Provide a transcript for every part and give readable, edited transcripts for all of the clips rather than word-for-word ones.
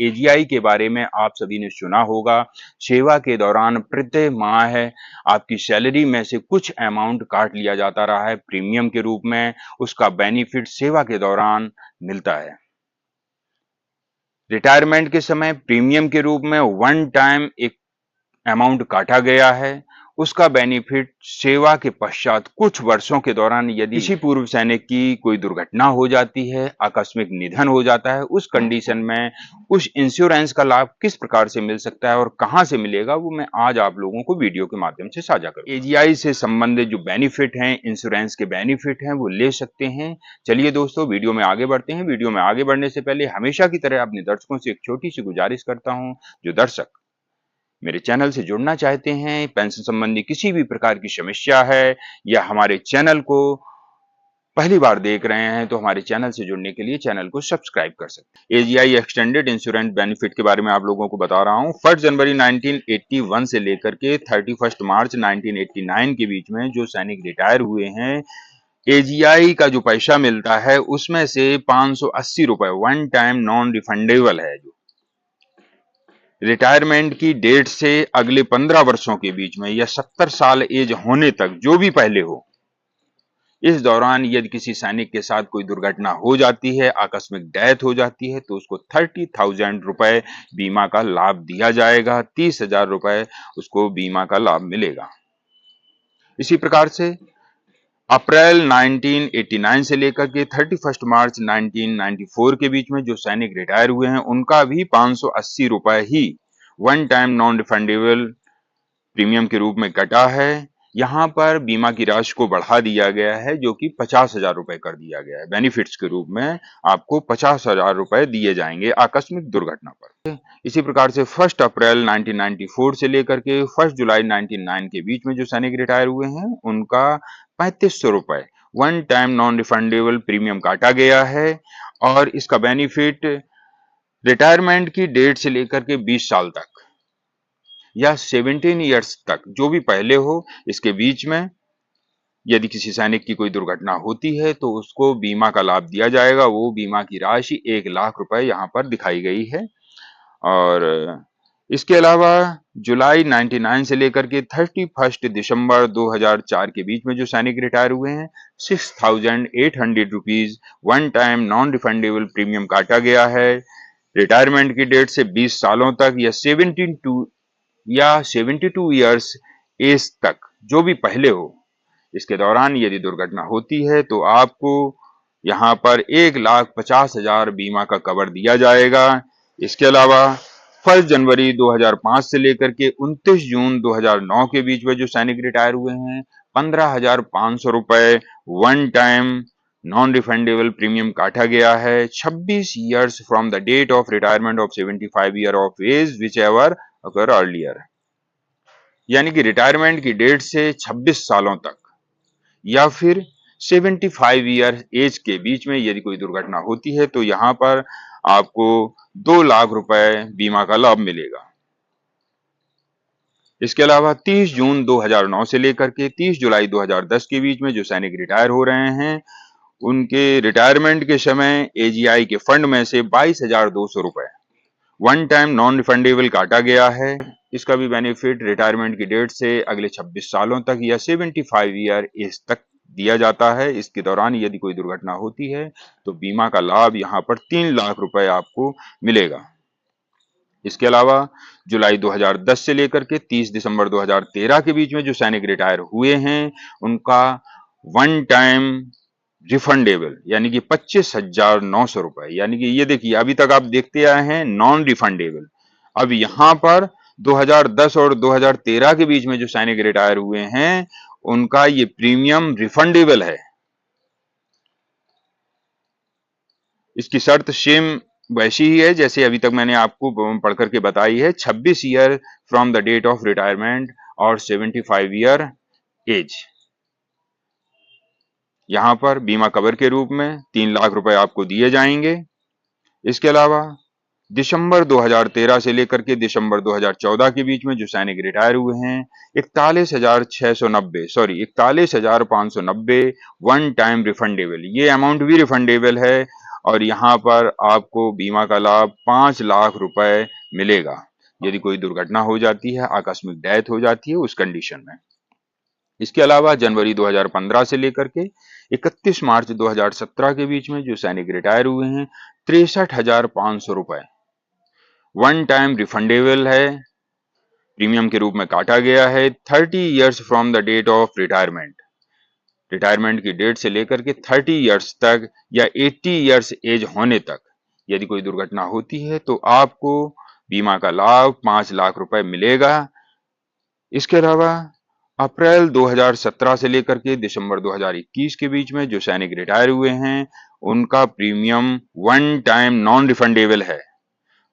AGI के बारे में आप सभी ने सुना होगा। सेवा के दौरान प्रति माह आपकी सैलरी में से कुछ अमाउंट काट लिया जाता रहा है प्रीमियम के रूप में, उसका बेनिफिट सेवा के दौरान मिलता है। रिटायरमेंट के समय प्रीमियम के रूप में वन टाइम एक अमाउंट काटा गया है, उसका बेनिफिट सेवा के पश्चात कुछ वर्षों के दौरान यदि किसी पूर्व सैनिक की कोई दुर्घटना हो जाती है, आकस्मिक निधन हो जाता है, उस कंडीशन में उस इंश्योरेंस का लाभ किस प्रकार से मिल सकता है और कहां से मिलेगा, वो मैं आज आप लोगों को वीडियो के माध्यम से साझा करूंगा। एजीआई से संबंधित जो बेनिफिट हैं, इंश्योरेंस के बेनिफिट हैं, वो ले सकते हैं। चलिए दोस्तों, वीडियो में आगे बढ़ते हैं। वीडियो में आगे बढ़ने से पहले हमेशा की तरह अपने दर्शकों से एक छोटी सी गुजारिश करता हूं, जो दर्शक मेरे चैनल से जुड़ना चाहते हैं, पेंशन संबंधी किसी भी प्रकार की समस्या है या हमारे चैनल को पहली बार देख रहे हैं, तो हमारे चैनल से जुड़ने के लिए चैनल को सब्सक्राइब कर सकते हैं। एजीआई एक्सटेंडेड इंश्योरेंस बेनिफिट के बारे में आप लोगों को बता रहा हूं। 1 जनवरी 1981 से लेकर के 31 मार्च 1989 के बीच में जो सैनिक रिटायर हुए हैं, एजीआई का जो पैसा मिलता है उसमें से 580 रुपए वन टाइम नॉन रिफंडेबल है। जो रिटायरमेंट की डेट से अगले 15 वर्षों के बीच में या 70 साल एज होने तक, जो भी पहले हो, इस दौरान यदि किसी सैनिक के साथ कोई दुर्घटना हो जाती है, आकस्मिक डेथ हो जाती है, तो उसको 30,000 रुपए बीमा का लाभ दिया जाएगा। 30,000 रुपए उसको बीमा का लाभ मिलेगा। इसी प्रकार से अप्रैल 1989 से लेकर के 31 मार्च 1994 के बीच में जो सैनिक रिटायर हुए हैं, उनका भी 580 रुपए ही one time non refundable premium के रूप में कटा है। यहां पर बीमा की राशि को बढ़ा दिया गया है, जो कि 50,000 रुपए कर दिया गया है। बेनिफिट्स के रूप में आपको 50,000 रुपए दिए जाएंगे आकस्मिक दुर्घटना पर। इसी प्रकार से 1 अप्रैल 1994 से लेकर के 1 जुलाई 1999 के बीच में जो सैनिक रिटायर हुए हैं, उनका 3500 रुपए one time non refundable premium काटा गया है और इसका बेनिफिट रिटायरमेंट की डेट से लेकर के 20 साल तक या 17 ईयर्स तक, जो भी पहले हो, इसके बीच में यदि किसी सैनिक की कोई दुर्घटना होती है तो उसको बीमा का लाभ दिया जाएगा। वो बीमा की राशि 1 लाख रुपए यहाँ पर दिखाई गई है। और इसके अलावा जुलाई 99 से लेकर के 31 दिसंबर 2004 के बीच में जो सैनिक रिटायर हुए हैं, 6,800 rupees one time non refundable premium काटा गया है। रिटायरमेंट की डेट से 20 सालों तक या 72 ईयर्स एज तक, जो भी पहले हो, इसके दौरान यदि दुर्घटना होती है तो आपको यहाँ पर 1,50,000 बीमा का कवर दिया जाएगा। इसके अलावा 1 जनवरी 2005 से लेकर के 29 जून 2009 के बीच में जो सैनिक रिटायर हुए हैं, 15,500 रुपए one time non refundable premium काटा गया है। 26 years from the date of retirement of 75 year of age whichever अगर अर्लियर, यानी कि रिटायरमेंट की डेट से 26 सालों तक या फिर 75 ईयर एज के बीच में यदि कोई दुर्घटना होती है तो यहां पर आपको 2 लाख रुपए बीमा का लाभ मिलेगा। इसके अलावा 30 जून 2009 से लेकर के 30 जुलाई 2010 के बीच में जो सैनिक रिटायर हो रहे हैं, उनके रिटायरमेंट के समय एजीआई के फंड में से 22,200 रुपए वन टाइम नॉन रिफंडेबल काटा गया है। इसका भी बेनिफिट रिटायरमेंट की डेट से अगले 26 सालों तक या 75 ईयर एज तक दिया जाता है। इसके दौरान यदि कोई दुर्घटना होती है तो बीमा का लाभ यहाँ पर 3 लाख रुपए आपको मिलेगा। इसके अलावा जुलाई 2010 से लेकर के 30 दिसंबर 2013 के बीच में जो सैनिक रिटायर हुए हैं, उनका वन टाइम रिफंडेबल यानी कि 25,900 रुपए, यानी कि ये देखिए, अभी तक आप देखते आए हैं नॉन रिफंडेबल। अब यहां पर 2010 और 2013 के बीच में जो सैनिक रिटायर हुए हैं, उनका ये प्रीमियम रिफंडेबल है। इसकी शर्त सेम वैसी ही है जैसे अभी तक मैंने आपको पढ़ करके बताई है। 26 year from the date of retirement और 75 ईयर एज, यहां पर बीमा कवर के रूप में 3 लाख रुपए आपको दिए जाएंगे। इसके अलावा दिसंबर 2013 से लेकर के दिसंबर 2014 के बीच में जो सैनिक रिटायर हुए हैं, 41,590 वन टाइम रिफंडेबल, ये अमाउंट भी रिफंडेबल है और यहाँ पर आपको बीमा का लाभ 5 लाख रुपए मिलेगा यदि कोई दुर्घटना हो जाती है, आकस्मिक डेथ हो जाती है उस कंडीशन में। इसके अलावा जनवरी 2015 से लेकर के 31 मार्च 2017 के बीच में जो सैनिक रिटायर हुए हैं, 63,500 रुपए वन टाइम रिफंडेबल है, प्रीमियम के रूप में काटा गया है 30 years from the date of retirement. Retirement की डेट से लेकर के 30 इयर्स तक या 80 इयर्स एज होने तक यदि कोई दुर्घटना होती है तो आपको बीमा का लाभ 5 लाख रुपए मिलेगा। इसके अलावा अप्रैल 2017 से लेकर के दिसंबर 2021 के बीच में जो सैनिक रिटायर हुए हैं, उनका premium one time non refundable है,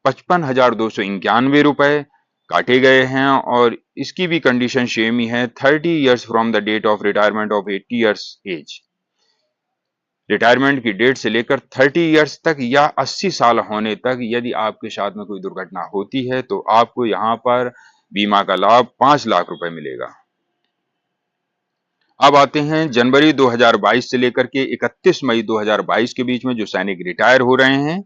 55,291 रुपए काटे गए हैं और इसकी भी कंडीशन सेम ही है, 30 years from the date of retirement of 80 years age. Retirement की डेट से लेकर 30 इयर्स तक या 80 साल होने तक यदि आपके साथ में कोई दुर्घटना होती है तो आपको यहाँ पर बीमा का लाभ 5 लाख रुपए मिलेगा। अब आते हैं जनवरी 2022 से लेकर के 31 मई 2022 के बीच में जो सैनिक रिटायर हो रहे हैं,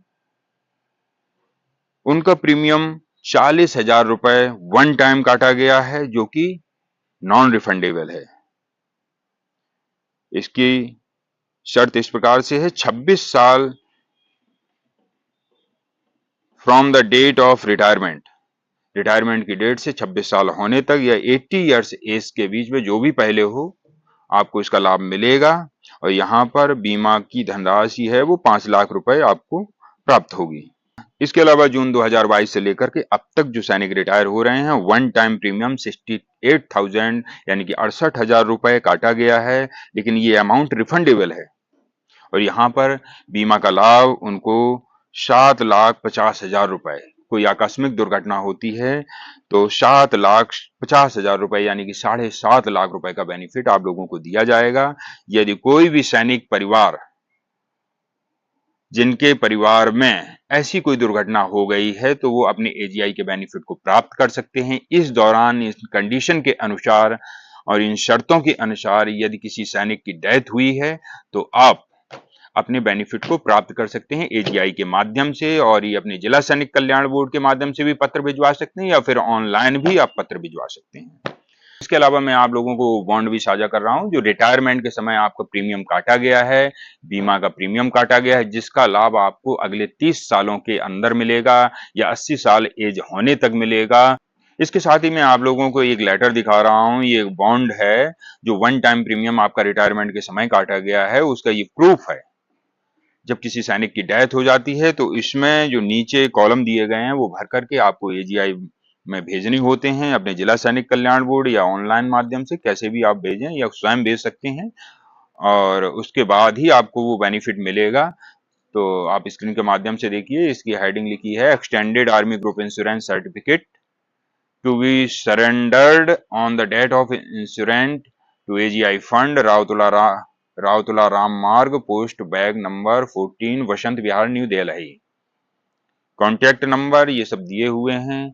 उनका प्रीमियम 40,000 रुपए वन टाइम काटा गया है जो कि नॉन रिफंडेबल है। इसकी शर्त इस प्रकार से है, 26 साल from the date of retirement, retirement की डेट से 26 साल होने तक या 80 इयर्स एज के बीच में जो भी पहले हो आपको इसका लाभ मिलेगा और यहाँ पर बीमा की धनराशि है वो 5 लाख रुपए आपको प्राप्त होगी। इसके अलावा जून 2022 से लेकर के अब तक जो सैनिक रिटायर हो रहे हैं, वन टाइम प्रीमियम 68,000 यानी कि 68,000 रुपए काटा गया है, लेकिन ये अमाउंट रिफंडेबल है और यहाँ पर बीमा का लाभ उनको 7,50,000 रुपए, कोई आकस्मिक दुर्घटना होती है तो 7,50,000 रुपए यानी कि 7.5 लाख रुपए का बेनिफिट आप लोगों को दिया जाएगा यदि कोई भी सैनिक परिवार जिनके परिवार में ऐसी कोई दुर्घटना हो गई है तो वो अपने एजीआई के बेनिफिट को प्राप्त कर सकते हैं। इस दौरान इस कंडीशन के अनुसार और इन शर्तों के अनुसार यदि किसी सैनिक की डेथ हुई है तो आप अपने बेनिफिट को प्राप्त कर सकते हैं एजीआई के माध्यम से, और ये अपने जिला सैनिक कल्याण बोर्ड के माध्यम से भी पत्र भिजवा सकते हैं या फिर ऑनलाइन भी आप पत्र भिजवा सकते हैं। इसके अलावा मैं आप लोगों को बॉन्ड भी साझा कर रहा हूं जो रिटायरमेंट के समय आपका प्रीमियम काटा गया है, बीमा का प्रीमियम काटा गया है, जिसका लाभ आपको अगले 30 सालों के अंदर मिलेगा या 80 साल एज होने तक मिलेगा। इसके साथ ही मैं आप लोगों को एक लेटर दिखा रहा हूं, ये एक बॉन्ड है जो वन टाइम प्रीमियम आपका रिटायरमेंट के समय काटा गया है, उसका ये प्रूफ है। जब किसी सैनिक की डेथ हो जाती है तो इसमें जो नीचे कॉलम दिए गए हैं वो भर करके आपको एजीआई में भेजने होते हैं, अपने जिला सैनिक कल्याण बोर्ड या ऑनलाइन माध्यम से कैसे भी आप भेजें या स्वयं भेज सकते हैं और उसके बाद ही आपको वो बेनिफिट मिलेगा। तो आप स्क्रीन के माध्यम से देखिए, इसकी हेडिंग लिखी है extended army group insurance certificate to be surrendered on the date of insurant to AGI fund Rao Tula Ram Marg post bag number 14 Vasant Vihar new Delhi. Contact number ये सब दिए हुए हैं,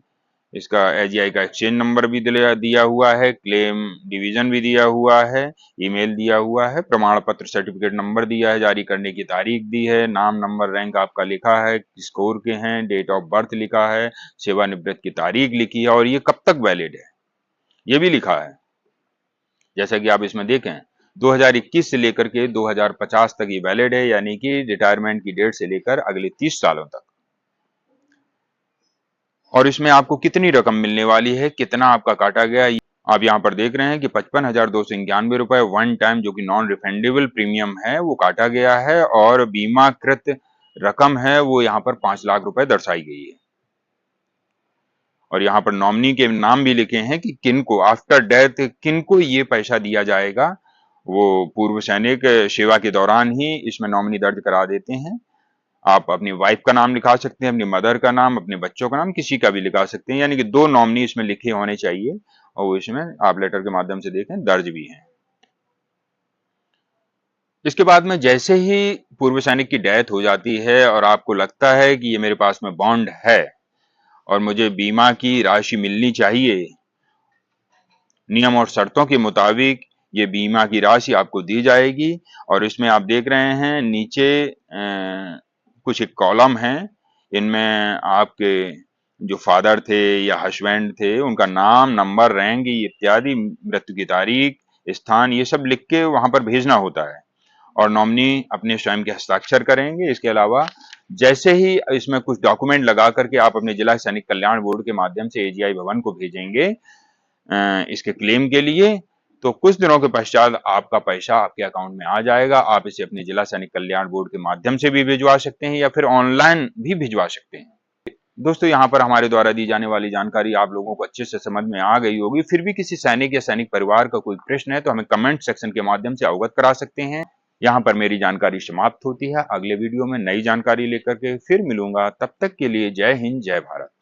इसका एजीआई का एक्सचेंज नंबर भी दिया हुआ है, क्लेम डिवीजन भी दिया हुआ है, ईमेल दिया हुआ है, प्रमाण पत्र सर्टिफिकेट नंबर दिया है, जारी करने की तारीख दी है, नाम नंबर रैंक आपका लिखा है, किस कोर के हैं, डेट ऑफ बर्थ लिखा है, सेवानिवृत्त की तारीख लिखी है और ये कब तक वैलिड है ये भी लिखा है। जैसा कि आप इसमें देखें 2021 से लेकर के 2050 तक ये वैलिड है, यानी कि रिटायरमेंट की डेट से लेकर अगले 30 सालों तक। और इसमें आपको कितनी रकम मिलने वाली है, कितना आपका काटा गया, आप यहाँ पर देख रहे हैं कि 55,291 रुपए वन टाइम जो कि नॉन रिफंडेबल प्रीमियम है वो काटा गया है और बीमाकृत रकम है वो यहाँ पर 5 लाख रुपए दर्शाई गई है। और यहाँ पर नॉमिनी के नाम भी लिखे हैं कि किनको आफ्टर डेथ किनको ये पैसा दिया जाएगा, वो पूर्व सैनिक सेवा के दौरान ही इसमें नॉमिनी दर्ज करा देते हैं। आप अपनी वाइफ का नाम लिखा सकते हैं, अपनी मदर का नाम, अपने बच्चों का नाम, किसी का भी लिखा सकते हैं, यानी कि 2 नॉमिनी इसमें लिखे होने चाहिए और वो इसमें आप लेटर के माध्यम से देखें दर्ज भी हैं। इसके बाद में जैसे ही पूर्व सैनिक की डेथ हो जाती है और आपको लगता है कि ये मेरे पास में बॉन्ड है और मुझे बीमा की राशि मिलनी चाहिए, नियम और शर्तों के मुताबिक ये बीमा की राशि आपको दी जाएगी। और इसमें आप देख रहे हैं नीचे कुछ एक कॉलम हैं, इनमें आपके जो फादर थे या हस्बैंड थे, उनका नाम, नंबर, रैंक इत्यादि, मृत्यु की तारीख, स्थान, ये सब लिख के वहां पर भेजना होता है और नॉमिनी अपने स्वयं के हस्ताक्षर करेंगे। इसके अलावा जैसे ही इसमें कुछ डॉक्यूमेंट लगा करके आप अपने जिला सैनिक कल्याण बोर्ड के माध्यम से एजीआई भवन को भेजेंगे इसके क्लेम के लिए, तो कुछ दिनों के पश्चात आपका पैसा आपके अकाउंट में आ जाएगा। आप इसे अपने जिला सैनिक कल्याण बोर्ड के माध्यम से भी भिजवा सकते हैं या फिर ऑनलाइन भी भिजवा सकते हैं। दोस्तों, यहाँ पर हमारे द्वारा दी जाने वाली जानकारी आप लोगों को अच्छे से समझ में आ गई होगी। फिर भी किसी सैनिक या सैनिक परिवार का कोई प्रश्न है तो हमें कमेंट सेक्शन के माध्यम से अवगत करा सकते हैं। यहाँ पर मेरी जानकारी समाप्त होती है। अगले वीडियो में नई जानकारी लेकर के फिर मिलूंगा। तब तक के लिए जय हिंद, जय भारत।